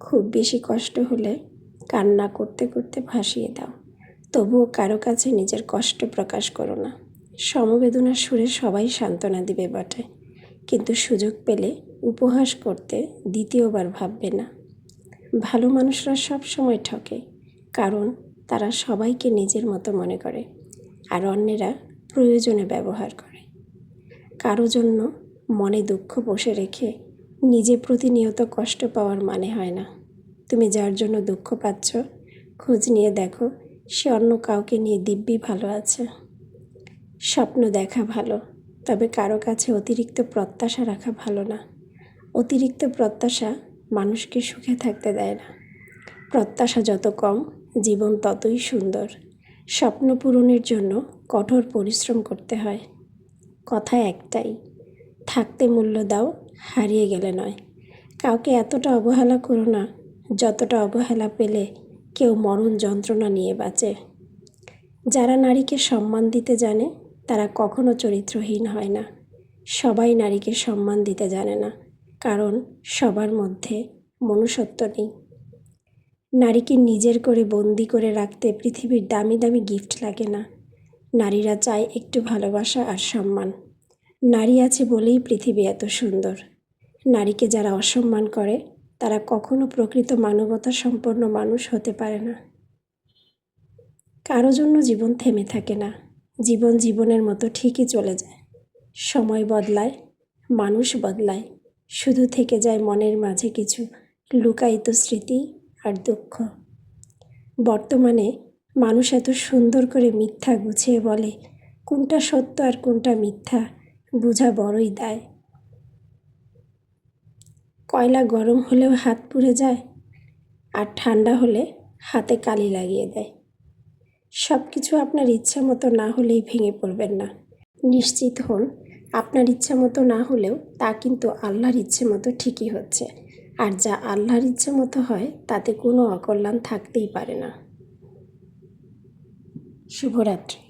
খুব বেশি কষ্ট হলে কান্না করতে করতে ভাসিয়ে দাও। তবুও কারো কাছে নিজের কষ্ট প্রকাশ করো না। সমবেদনার সুরে সবাই সান্ত্বনা দিবে বটে, কিন্তু সুযোগ পেলে উপহাস করতে দ্বিতীয়বার ভাববে না। ভালো মানুষরা সব সময় ঠকে, কারণ তারা সবাইকে নিজের মতো মনে করে আর অন্যেরা প্রয়োজনে ব্যবহার করে। কারো জন্য মনে দুঃখ বসে রেখে নিজে প্রতিনিয়ত কষ্ট পাওয়ার মানে হয় না। তুমি যার জন্য দুঃখ পাচ্ছ, খোঁজ নিয়ে দেখো সে অন্য কাউকে নিয়ে দিব্যি ভালো আছে। স্বপ্ন দেখা ভালো, তবে কারো কাছে অতিরিক্ত প্রত্যাশা রাখা ভালো না। অতিরিক্ত প্রত্যাশা মানুষকে সুখে থাকতে দেয় না। প্রত্যাশা যত কম, জীবন ততই সুন্দর। স্বপ্ন পূরণের জন্য কঠোর পরিশ্রম করতে হয়। কথা একটাই, থাকতে মূল্য দাও, হারিয়ে গেলে নয়। কাউকে এতটা অবহেলা করো না যতটা অবহেলা পেলে কেউ মরণ যন্ত্রণা নিয়ে বাঁচে। যারা নারীকে সম্মান দিতে জানে তারা কখনো চরিত্রহীন হয় না। সবাই নারীকে সম্মান দিতে জানে না, কারণ সবার মধ্যে মনুষ্যত্ব নেই। নারীকে নিজের করে বন্দি করে রাখতে পৃথিবীর দামি দামি গিফট লাগে না। নারীরা চায় একটু ভালোবাসা আর সম্মান। নারী আছে বলেই পৃথিবী এত সুন্দর। নারীকে যারা অসম্মান করে তারা কখনো প্রকৃত মানবতা সম্পন্ন মানুষ হতে পারে না। কারো জন্য জীবন থেমে থাকে না। জীবন জীবনের মতো ঠিকই চলে যায়। সময় বদলায়, মানুষ বদলায়, শুধু থেকে যায় মনের মাঝে কিছু লুকায়িত স্মৃতি আর দুঃখ। বর্তমানে মানুষ এত সুন্দর করে মিথ্যা গুছিয়ে বলে, কোনটা সত্য আর কোনটা মিথ্যা বোঝা বড়ই দায়। কয়লা গরম হলেও হাত পুড়ে যায়, আর ঠান্ডা হলে হাতে কালি লাগিয়ে দেয়। সব কিছু আপনার ইচ্ছা মতো না হলেই ভেঙে পড়বেন না। নিশ্চিত হন, আপনার ইচ্ছা মতো না হলেও তা কিন্তু আল্লাহর ইচ্ছে মতো ঠিকই হচ্ছে। আর যা আল্লাহর ইচ্ছে মতো হয় তাতে কোনো অকল্যাণ থাকতেই পারে না। শুভরাত্রি।